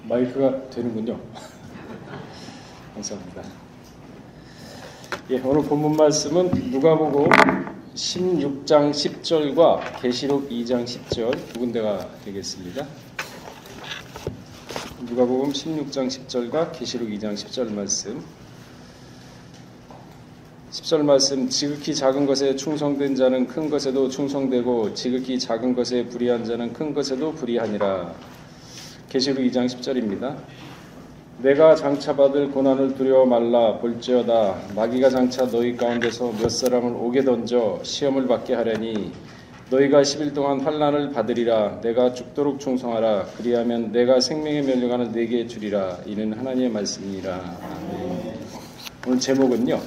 마이크가 되는군요. 감사합니다. 예, 오늘 본문 말씀은 누가복음 16장 10절과 계시록 2장 10절 두 군데가 되겠습니다. 누가복음 16장 10절과 계시록 2장 10절 말씀. 10절 말씀, 지극히 작은 것에 충성된 자는 큰 것에도 충성되고 지극히 작은 것에 불의한 자는 큰 것에도 불의하니라. 계시록 2장 10절입니다. 내가 장차 받을 고난을 두려워 말라. 볼지어다 마귀가 장차 너희 가운데서 몇 사람을 옥에 던져 시험을 받게 하려니 너희가 10일 동안 환난을 받으리라. 내가 죽도록 충성하라. 그리하면 내가 생명의 면류관을 네게 주리라. 이는 하나님의 말씀이니라. 아멘. 오늘 제목은요,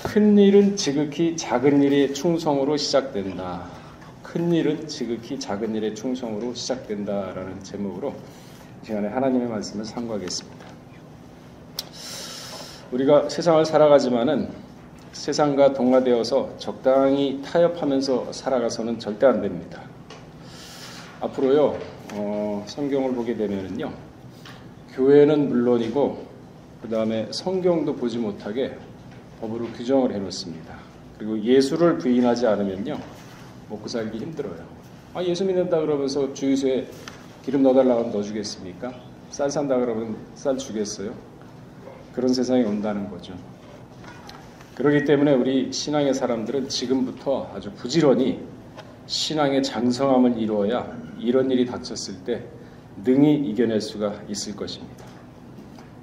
큰 일은 지극히 작은 일의 충성으로 시작된다. 큰 일은 지극히 작은 일의 충성으로 시작된다라는 제목으로 이 시간에 하나님의 말씀을 상고하겠습니다. 우리가 세상을 살아가지만은 세상과 동화되어서 적당히 타협하면서 살아가서는 절대 안 됩니다. 앞으로요, 성경을 보게 되면은요, 교회는 물론이고 그 다음에 성경도 보지 못하게 법으로 규정을 해놓습니다. 그리고 예수를 부인하지 않으면요, 먹고 살기 힘들어요. 예수 믿는다 그러면서 주유소에 기름 넣어달라고 하면 넣어주겠습니까? 쌀 산다 그러면 쌀 주겠어요? 그런 세상이 온다는 거죠. 그렇기 때문에 우리 신앙의 사람들은 지금부터 아주 부지런히 신앙의 장성함을 이루어야 이런 일이 닥쳤을 때 능히 이겨낼 수가 있을 것입니다.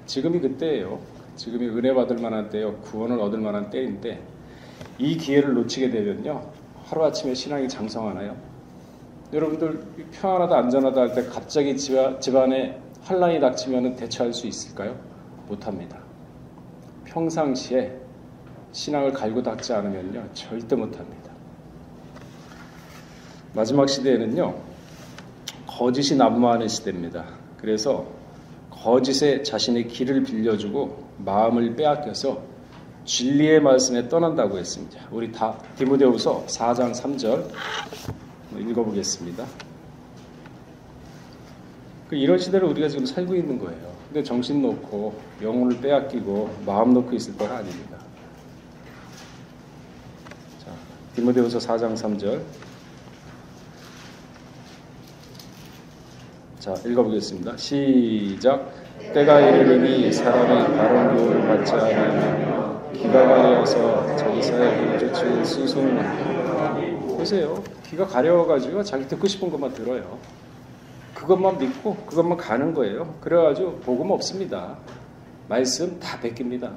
지금이 그때예요. 지금이 은혜 받을 만한 때요, 구원을 얻을 만한 때인데 이 기회를 놓치게 되면요, 하루아침에 신앙이 장성하나요? 여러분들 평안하다 안전하다 할 때 갑자기 집안에 환난이 닥치면 대처할 수 있을까요? 못합니다. 평상시에 신앙을 갈고 닦지 않으면요, 절대 못합니다. 마지막 시대에는요, 거짓이 난무하는 시대입니다. 그래서 거짓에 자신의 길을 빌려주고 마음을 빼앗겨서 진리의 말씀에 떠난다고 했습니다. 우리 다 디모데후서 4장 3절 읽어보겠습니다. 이런 시대를 우리가 지금 살고 있는 거예요. 근데 정신 놓고 영혼을 빼앗기고 마음 놓고 있을 때가 아닙니다. 자, 디모데후서 4장 3절. 자, 읽어보겠습니다. 시작. 때가 이르르니 사람의 바른 교훈을 받지 않으며 귀가 가려워서 자기 사역을 쫓을 스승을. 보세요. 귀가 가려워가지고 자기 듣고 싶은 것만 들어요. 그것만 믿고 그것만 가는 거예요. 그래가지고 복음 없습니다. 말씀 다 베낍니다.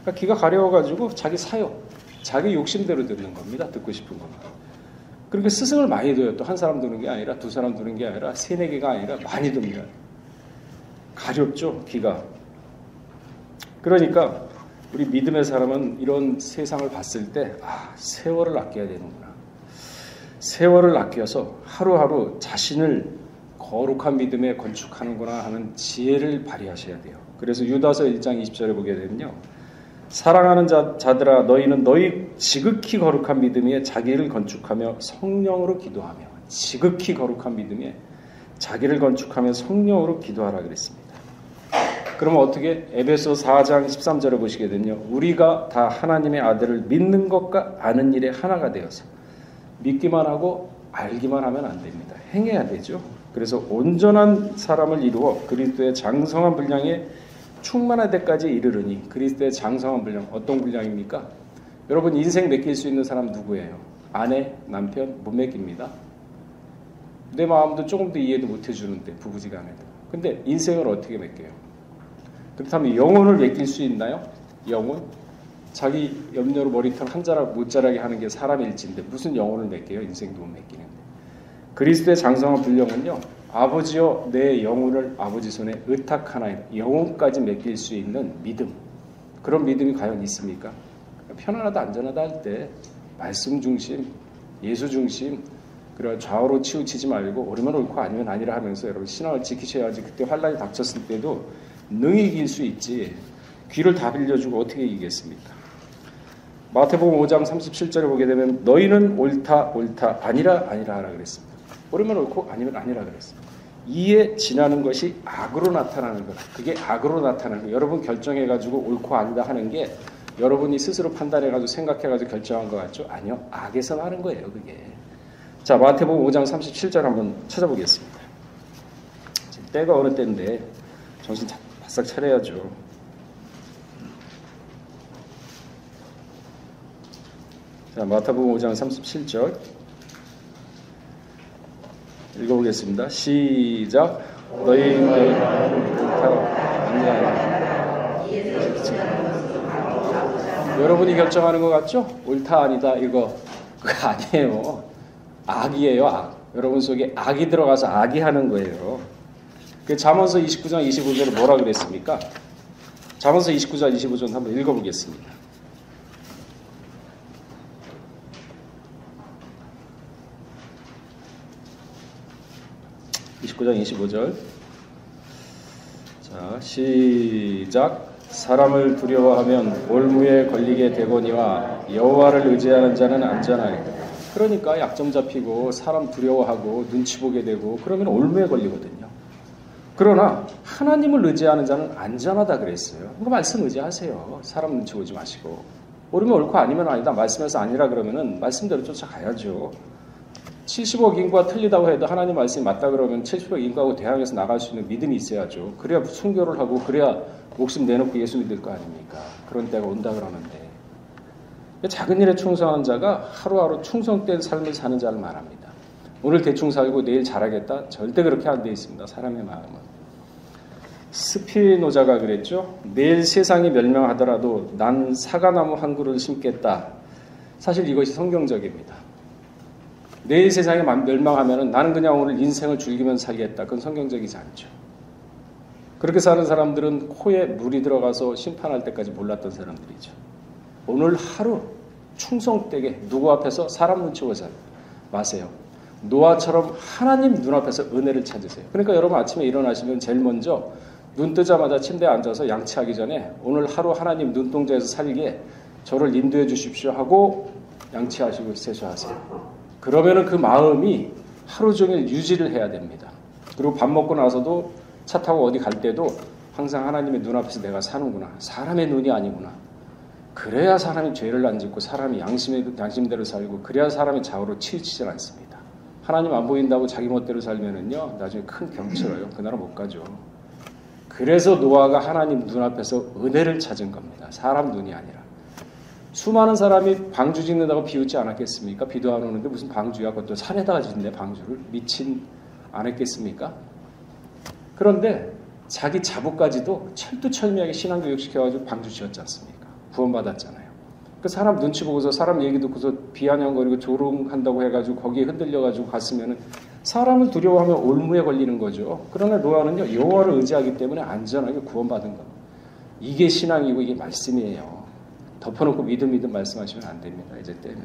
그러니까 귀가 가려워가지고 자기 사역, 자기 욕심대로 듣는 겁니다. 듣고 싶은 것만. 그러니까 스승을 많이 둬요. 또 한 사람 두는 게 아니라 두 사람 두는 게 아니라 세네 개가 아니라 많이 둡니다. 가렵죠, 귀가. 그러니까 우리 믿음의 사람은 이런 세상을 봤을 때 세월을 아껴야 되는구나. 세월을 아껴서 하루하루 자신을 거룩한 믿음에 건축하는구나 하는 지혜를 발휘하셔야 돼요. 그래서 유다서 1장 20절에 보게 되면요, 사랑하는 자들아 너희는 너희 지극히 거룩한 믿음에 자기를 건축하며 성령으로 기도하며. 지극히 거룩한 믿음에 자기를 건축하며 성령으로 기도하라 그랬습니다. 그러면 어떻게? 에베소 4장 13절에 보시게 되면요, 우리가 다 하나님의 아들을 믿는 것과 아는 일에 하나가 되어서. 믿기만 하고 알기만 하면 안 됩니다. 행해야 되죠. 그래서 온전한 사람을 이루어 그리스도의 장성한 분량에 충만할 때까지 이르르니. 그리스도의 장성한 분량, 어떤 분량입니까? 여러분 인생 맡길 수 있는 사람 누구예요? 아내, 남편 못 맡깁니다. 내 마음도 조금 더 이해도 못 해주는데, 부부지간에도. 근데 인생을 어떻게 맡겨요? 그렇다면 영혼을 맡길 수 있나요? 영혼? 자기 염려로 머리털 한 자락 못 자라게 하는 게 사람의 일지인데 무슨 영혼을 맡겨요? 인생도 못 맡기는데. 그리스도의 장성한 분량은요, 아버지여 내 영혼을 아버지 손에 의탁하나이다. 영혼까지 맡길 수 있는 믿음. 그런 믿음이 과연 있습니까? 편안하다 안전하다 할 때 말씀 중심, 예수 중심, 그리고 좌우로 치우치지 말고 옳으면 옳고 아니면 아니라 하면서 여러분 신앙을 지키셔야지 그때 환난이 닥쳤을 때도 능히 이길 수 있지. 귀를 다 빌려주고 어떻게 이기겠습니까? 마태복음 5장 37절에 보게 되면 너희는 옳다 옳다 아니라 아니라 하라 그랬습니다. 옳으면 옳고 아니면 아니라 그랬습니다. 이에 지나는 것이 악으로 나타나는 거다. 그게 악으로 나타나는 거예요. 여러분 결정해가지고 옳고 아니다 하는 게 여러분이 스스로 판단해가지고 생각해가지고 결정한 것 같죠? 아니요. 악에서 나는 거예요. 그게. 자, 마태복음 5장 37절 한번 찾아보겠습니다. 지금 때가 어느 때인데 정신 바싹 차려야죠. 자, 마태복음 5장 37절 읽어보겠습니다. 시작. 너희 여러분이 결정하는 것 같죠? 옳다 아니다 이거 그거 아니에요. 악이에요. 악. 여러분 속에 악이 들어가서 악이 하는 거예요. 그 잠언서 29장 25절에 뭐라 그랬습니까? 잠언서 29장 25절 한번 읽어보겠습니다. 29장 25절. 자, 시작. 사람을 두려워하면 올무에 걸리게 되거니와 여호와를 의지하는 자는 안전하리라. 그러니까 약점 잡히고 사람 두려워하고 눈치 보게 되고 그러면 올무에 걸리거든요. 그러나 하나님을 의지하는 자는 안전하다 그랬어요. 그 말씀 의지하세요. 사람 눈치 보지 마시고. 옳으면 옳고 아니면 아니다. 말씀에서 아니라 그러면은 말씀대로 쫓아가야죠. 70억 인구가 틀리다고 해도 하나님 말씀이 맞다 그러면 70억 인구하고 대항해서 나갈 수 있는 믿음이 있어야죠. 그래야 순교를 하고 그래야 목숨 내놓고 예수 믿을 거 아닙니까? 그런 때가 온다 그러는데 작은 일에 충성하는 자가 하루하루 충성된 삶을 사는 자를 말합니다. 오늘 대충 살고 내일 잘하겠다? 절대 그렇게 안 돼 있습니다. 사람의 마음은. 스피노자가 그랬죠. 내일 세상이 멸망하더라도 난 사과나무 한 그루를 심겠다. 사실 이것이 성경적입니다. 내일 세상이 멸망하면 나는 그냥 오늘 인생을 즐기면서 살겠다. 그건 성경적이지 않죠. 그렇게 사는 사람들은 코에 물이 들어가서 심판할 때까지 몰랐던 사람들이죠. 오늘 하루 충성되게 누구 앞에서 사람 눈치 보지 마세요. 노아처럼 하나님 눈앞에서 은혜를 찾으세요. 그러니까 여러분 아침에 일어나시면 제일 먼저 눈 뜨자마자 침대에 앉아서 양치하기 전에 오늘 하루 하나님 눈동자에서 살게 저를 인도해 주십시오 하고 양치하시고 세수하세요. 그러면은 그 마음이 하루 종일 유지를 해야 됩니다. 그리고 밥 먹고 나서도 차 타고 어디 갈 때도 항상 하나님의 눈앞에서 내가 사는구나. 사람의 눈이 아니구나. 그래야 사람이 죄를 안 짓고 사람이 양심대로 살고 그래야 사람이 좌우로 치우치질 않습니다. 하나님 안 보인다고 자기 멋대로 살면은요 나중에 큰 병치러요. 그 나라 못 가죠. 그래서 노아가 하나님 눈앞에서 은혜를 찾은 겁니다. 사람 눈이 아니라. 수많은 사람이 방주 짓는다고 비웃지 않았겠습니까? 비도 안 오는데 무슨 방주야? 그것도 산에다가 짓네 방주를. 미친 안 했겠습니까? 그런데 자기 자부까지도 철두철미하게 신앙교육 시켜가지고 방주 지었지 않습니까? 구원받았잖아요. 그 사람 눈치 보고서 사람 얘기 듣고서 비아냥거리고 조롱한다고 해가지고 거기에 흔들려가지고 갔으면은 사람을 두려워하면 올무에 걸리는 거죠. 그러나 노아는요 여호와를 의지하기 때문에 안전하게 구원받은 겁니다. 이게 신앙이고 이게 말씀이에요. 덮어놓고 믿음 말씀하시면 안 됩니다. 이제 때는.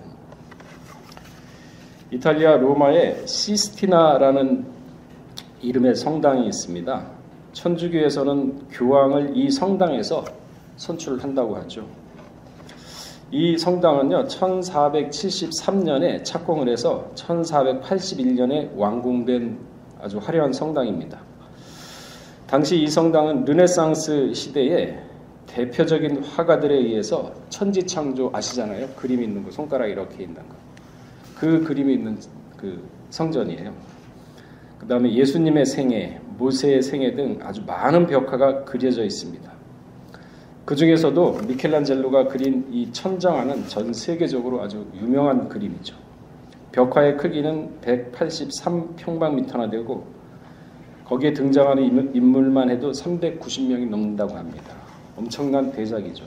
이탈리아 로마에 시스티나라는 이름의 성당이 있습니다. 천주교에서는 교황을 이 성당에서 선출을 한다고 하죠. 이 성당은요 1473년에 착공을 해서 1481년에 완공된 아주 화려한 성당입니다. 당시 이 성당은 르네상스 시대에 대표적인 화가들에 의해서 천지창조 아시잖아요. 그림 있는 거 손가락 이렇게 있는 거. 그 그림이 있는 그 성전이에요. 그 다음에 예수님의 생애, 모세의 생애 등 아주 많은 벽화가 그려져 있습니다. 그 중에서도 미켈란젤로가 그린 이 천정화는 전 세계적으로 아주 유명한 그림이죠. 벽화의 크기는 183평방미터나 되고 거기에 등장하는 인물만 해도 390명이 넘는다고 합니다. 엄청난 대작이죠.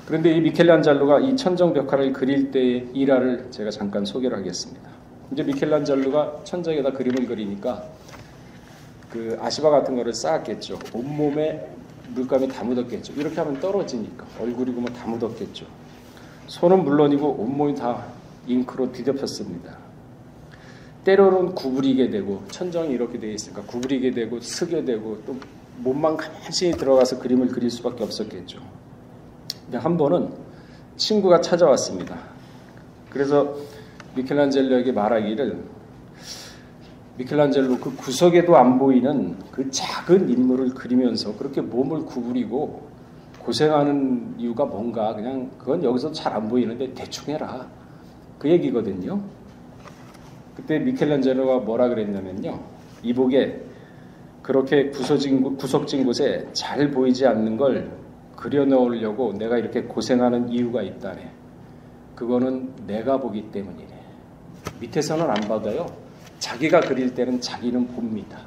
그런데 이 미켈란젤로가 이 천정 벽화를 그릴 때의 일화를 제가 잠깐 소개를 하겠습니다. 이제 미켈란젤로가 천정에다 그림을 그리니까 그 아시바 같은 거를 쌓았겠죠. 온몸에 물감이 다 묻었겠죠. 이렇게 하면 떨어지니까 얼굴이고 뭐 다 묻었겠죠. 손은 물론이고 온몸이 다 잉크로 뒤덮였습니다. 때로는 구부리게 되고 천정이 이렇게 되어 있으니까 구부리게 되고 쓰게 되고 또 몸만 가만히 들어가서 그림을 그릴 수밖에 없었겠죠. 근데 한 번은 친구가 찾아왔습니다. 그래서 미켈란젤로에게 말하기를 미켈란젤로 그 구석에도 안 보이는 그 작은 인물을 그리면서 그렇게 몸을 구부리고 고생하는 이유가 뭔가, 그냥 그건 여기서 잘 안 보이는데 대충 해라, 그 얘기거든요. 그때 미켈란젤로가 뭐라 그랬냐면요, 이복에 그렇게 구석진 곳에 잘 보이지 않는 걸 그려놓으려고 내가 이렇게 고생하는 이유가 있다네. 그거는 내가 보기 때문이래. 밑에서는 안 받아요. 자기가 그릴 때는 자기는 봅니다.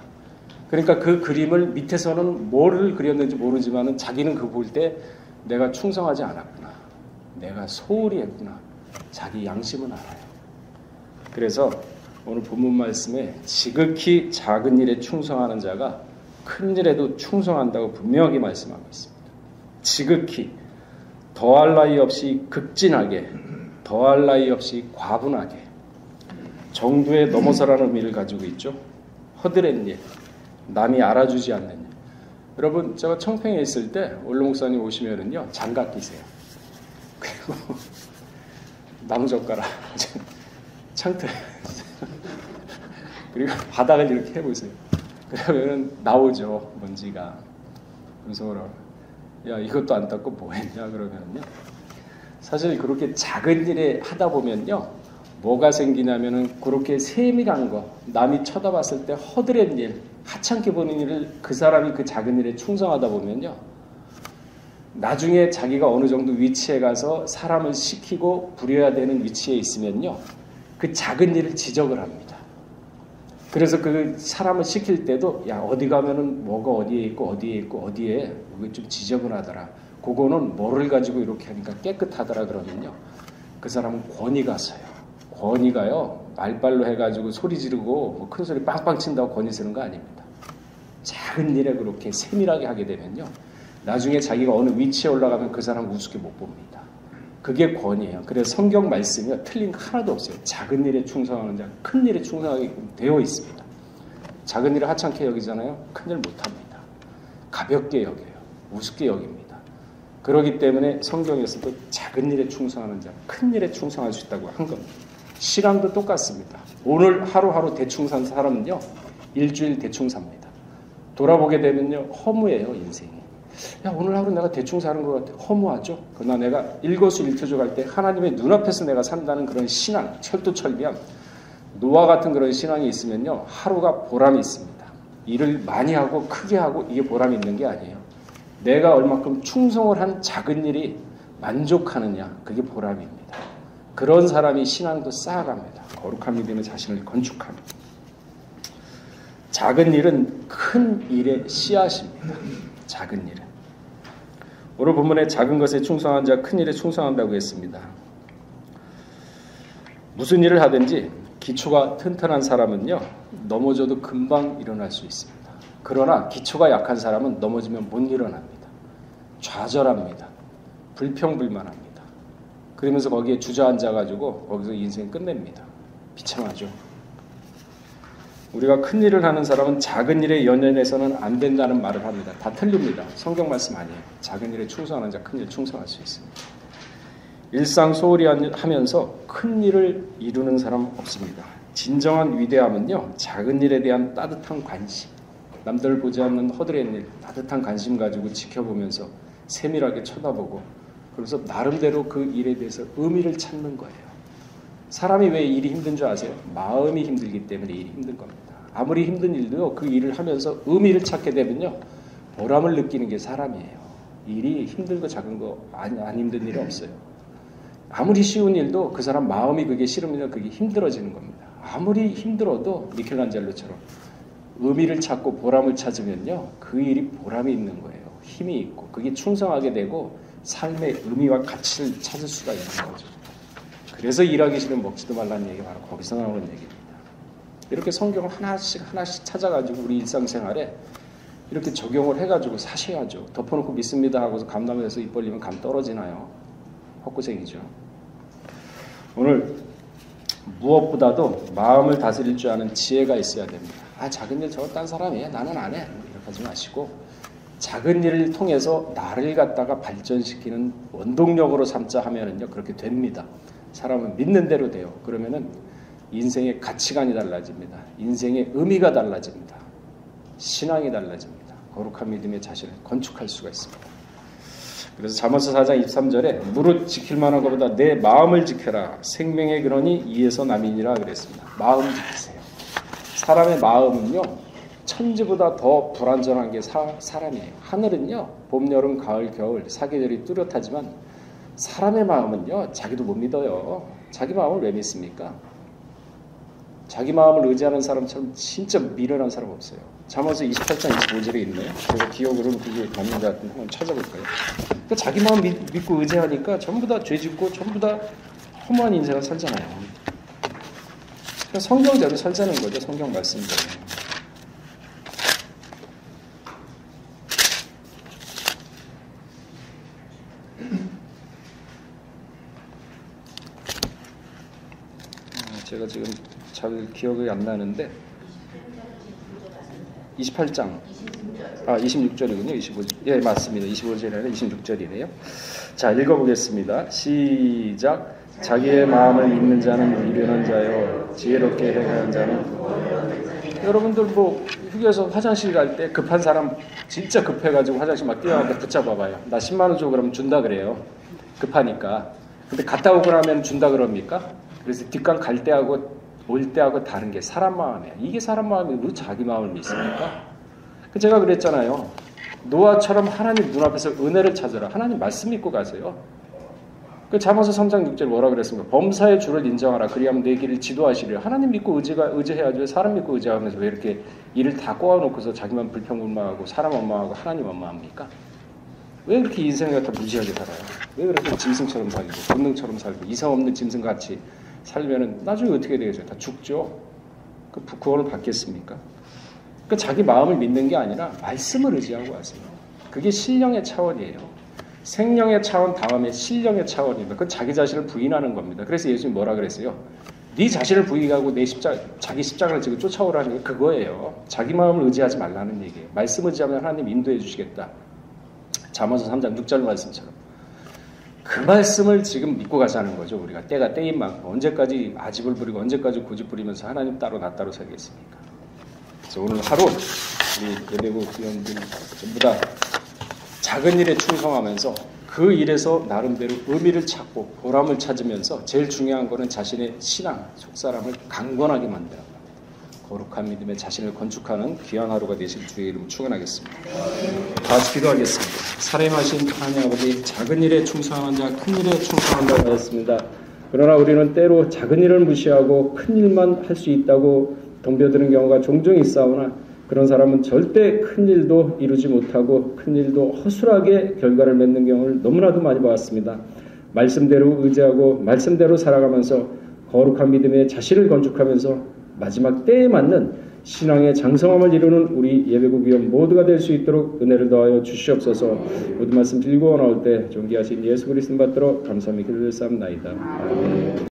그러니까 그 그림을 밑에서는 뭐를 그렸는지 모르지만은 자기는 그거 볼 때 내가 충성하지 않았구나, 내가 소홀히 했구나, 자기 양심은 알아요. 그래서 오늘 본문 말씀에 지극히 작은 일에 충성하는 자가 큰 일에도 충성한다고 분명하게 말씀하고 있습니다. 지극히, 더할 나위 없이 극진하게, 더할 나위 없이 과분하게, 정도에 넘어서라는 의미를 가지고 있죠. 허드렛 일, 남이 알아주지 않는 일. 여러분, 제가 청평에 있을 때 원로 목사님 오시면은요, 장갑 끼세요. 그리고 나무젓가락 창틀 그리고 바닥을 이렇게 해보세요. 그러면은 나오죠, 먼지가. 그래서 뭐라, 야, 이것도 안 닦고 뭐 했냐 그러면요, 사실 그렇게 작은 일에 하다 보면요, 뭐가 생기냐면은 그렇게 세밀한 거, 남이 쳐다봤을 때 허드렛 일, 하찮게 보는 일을 그 사람이 그 작은 일에 충성하다 보면요, 나중에 자기가 어느 정도 위치에 가서 사람을 시키고 부려야 되는 위치에 있으면요, 그 작은 일을 지적을 합니다. 그래서 그 사람을 시킬 때도, 야, 어디 가면은 뭐가 어디에 있고 어디에 있고 어디에 그게 좀 지저분하더라, 그거는 뭐를 가지고 이렇게 하니까 깨끗하더라 그러면요, 그 사람은 권위가 서요. 권위가요, 말발로 해가지고 소리 지르고 뭐 큰 소리 빵빵 친다고 권위 쓰는 거 아닙니다. 작은 일에 그렇게 세밀하게 하게 되면요, 나중에 자기가 어느 위치에 올라가면 그 사람 우습게 못 봅니다. 그게 권위예요. 그래서 성경 말씀이 틀린 거 하나도 없어요. 작은 일에 충성하는 자, 큰 일에 충성하게 되어 있습니다. 작은 일을 하찮게 여기잖아요. 큰 일 못합니다. 가볍게 여겨요. 우습게 여깁니다. 그렇기 때문에 성경에서도 작은 일에 충성하는 자, 큰 일에 충성할 수 있다고 한 겁니다. 신앙도 똑같습니다. 오늘 하루하루 대충 산 사람은요, 일주일 대충 삽니다. 돌아보게 되면요, 허무해요, 인생이. 야, 오늘 하루 내가 대충 사는 것 같아. 허무하죠? 그러나 내가 일거수일투족 할 때 하나님의 눈앞에서 내가 산다는 그런 신앙, 철두철미함, 노아 같은 그런 신앙이 있으면요, 하루가 보람이 있습니다. 일을 많이 하고 크게 하고 이게 보람이 있는 게 아니에요. 내가 얼마큼 충성을 한 작은 일이 만족하느냐, 그게 보람입니다. 그런 사람이 신앙도 쌓아갑니다. 거룩한 믿음의 자신을 건축합니다. 작은 일은 큰 일의 씨앗입니다. 작은 일은. 오늘 본문에 작은 것에 충성한 자 큰 일에 충성한다고 했습니다. 무슨 일을 하든지 기초가 튼튼한 사람은요, 넘어져도 금방 일어날 수 있습니다. 그러나 기초가 약한 사람은 넘어지면 못 일어납니다. 좌절합니다. 불평불만합니다. 그러면서 거기에 주저앉아가지고 거기서 인생 끝냅니다. 비참하죠. 우리가 큰 일을 하는 사람은 작은 일에 연연해서는 안 된다는 말을 합니다. 다 틀립니다. 성경 말씀 아니에요. 작은 일에 충성하는 자 큰 일 충성할 수 있습니다. 일상 소홀히 하면서 큰 일을 이루는 사람 없습니다. 진정한 위대함은요, 작은 일에 대한 따뜻한 관심, 남들 보지 않는 허드렛 일, 따뜻한 관심 가지고 지켜보면서 세밀하게 쳐다보고, 그래서 나름대로 그 일에 대해서 의미를 찾는 거예요. 사람이 왜 일이 힘든 줄 아세요? 마음이 힘들기 때문에 일이 힘든 겁니다. 아무리 힘든 일도 그 일을 하면서 의미를 찾게 되면요, 보람을 느끼는 게 사람이에요. 일이 힘들고 작은 거 안 힘든 일이 없어요. 아무리 쉬운 일도 그 사람 마음이 그게 싫으면 그게 힘들어지는 겁니다. 아무리 힘들어도 미켈란젤로처럼 의미를 찾고 보람을 찾으면요, 그 일이 보람이 있는 거예요. 힘이 있고 그게 충성하게 되고 삶의 의미와 가치를 찾을 수가 있는 거죠. 그래서 일하기 싫으면 먹지도 말라는 얘기가 바로 거기서 나오는 얘기입니다. 이렇게 성경을 하나씩 찾아가지고 우리 일상생활에 이렇게 적용을 해가지고 사셔야죠. 덮어놓고 믿습니다 하고서 감남에서 입 벌리면 감 떨어지나요? 헛고생이죠. 오늘 무엇보다도 마음을 다스릴 줄 아는 지혜가 있어야 됩니다. 아, 작은 일 저거 딴 사람이에요. 나는 안 해. 이렇게 하지 마시고 작은 일을 통해서 나를 갖다가 발전시키는 원동력으로 삼자 하면은요, 그렇게 됩니다. 사람은 믿는 대로 돼요. 그러면은 인생의 가치관이 달라집니다. 인생의 의미가 달라집니다. 신앙이 달라집니다. 거룩한 믿음의 자신을 건축할 수가 있습니다. 그래서 잠언서 4장 23절에 무릇 지킬 만한 것보다 내 마음을 지켜라. 생명의 근원이 이에서 남이니라 그랬습니다. 마음 지키세요. 사람의 마음은요, 천지보다 더 불완전한 게 사람이에요. 하늘은요, 봄, 여름, 가을, 겨울 사계절이 뚜렷하지만 사람의 마음은요, 자기도 못 믿어요. 자기 마음을 왜 믿습니까? 자기 마음을 의지하는 사람처럼 진짜 미련한 사람 없어요. 잠언서 28장 25절에 있네요. 제가 기억으로는 그게 맞는 것 같은데 한번 찾아볼까요? 그러니까 자기 마음 믿고 의지하니까 전부 다 죄짓고 전부 다 허무한 인생을 살잖아요. 그러니까 성경대로 살자는 거죠. 성경 말씀대로. 제가 지금 잘 기억이 안 나는데 28장 26절이군요. 25절. 예, 맞습니다. 25절이 아니라 26절이네요. 자, 읽어보겠습니다. 시작. 자기의 마음을 믿는 자는 미련한 자요 지혜롭게 행하는 자는. 여러분들 뭐 휴게소 화장실 갈 때 급한 사람 진짜 급해가지고 화장실 막 뛰어가는데 붙잡아봐요. 나 10만 원 줘 그러면 준다 그래요. 급하니까. 근데 갔다 오고 나면 준다 그럽니까? 그래서 뒷강 갈 때하고 올 때하고 다른 게 사람 마음이에요. 이게 사람 마음이 왜 자기 마음을 믿습니까? 제가 그랬잖아요. 노아처럼 하나님 눈앞에서 은혜를 찾으라. 하나님 말씀 믿고 가세요. 그 잠언서 3장 6절 뭐라 그랬습니까? 범사의 주를 인정하라. 그리하면 내 길을 지도하시리라. 하나님 믿고 의지해야지 왜 사람 믿고 의지하면서 왜 이렇게 일을 다 꼬아놓고서 자기만 불평불만하고 사람 원망하고 하나님 원망합니까? 왜 그렇게 인생을 갖다 무지하게 살아요? 왜 그렇게 짐승처럼 살고 본능처럼 살고 이상 없는 짐승같이 살면은 나중에 어떻게 되겠어요? 다 죽죠. 그 구원을 받겠습니까? 그러니까 자기 마음을 믿는 게 아니라 말씀을 의지하고 하세요. 그게 신령의 차원이에요. 생명의 차원 다음에 신령의 차원입니다. 그건 자기 자신을 부인하는 겁니다. 그래서 예수님이 뭐라 그랬어요? 네 자신을 부인하고 자기 십자가를 지고 쫓아오라는 게 그거예요. 자기 마음을 의지하지 말라는 얘기예요. 말씀 의지하면 하나님 인도해 주시겠다. 잠언서 3장 6절 말씀처럼. 그 말씀을 지금 믿고 가자는 거죠. 우리가 때가 때인 만큼 언제까지 아집을 부리고 언제까지 고집 부리면서 하나님 따로 나 따로 살겠습니까? 그래서 오늘 하루 우리 예배국 위원들 전부 다 작은 일에 충성하면서 그 일에서 나름대로 의미를 찾고 보람을 찾으면서 제일 중요한 거는 자신의 신앙, 속사람을 강건하게 만드는 겁니다. 거룩한 믿음에 자신을 건축하는 귀한 하루가 되실 주의 이름 축원하겠습니다. 다 같이 기도하겠습니다. 살아계신 하나님 아버지, 작은 일에 충성하는 자, 큰 일에 충성한 자가 되었습니다. 그러나 우리는 때로 작은 일을 무시하고 큰 일만 할 수 있다고 덤벼드는 경우가 종종 있사오나 그런 사람은 절대 큰 일도 이루지 못하고 큰 일도 허술하게 결과를 맺는 경우를 너무나도 많이 보았습니다. 말씀대로 의지하고 말씀대로 살아가면서 거룩한 믿음에 자신을 건축하면서 마지막 때에 맞는 신앙의 장성함을 이루는 우리 예배국 위원 모두가 될 수 있도록 은혜를 더하여 주시옵소서. 모든 말씀 들고 나올 때 존귀하신 예수 그리스도 받들어 감사함이 기도를 쌓옵나이다. 아멘.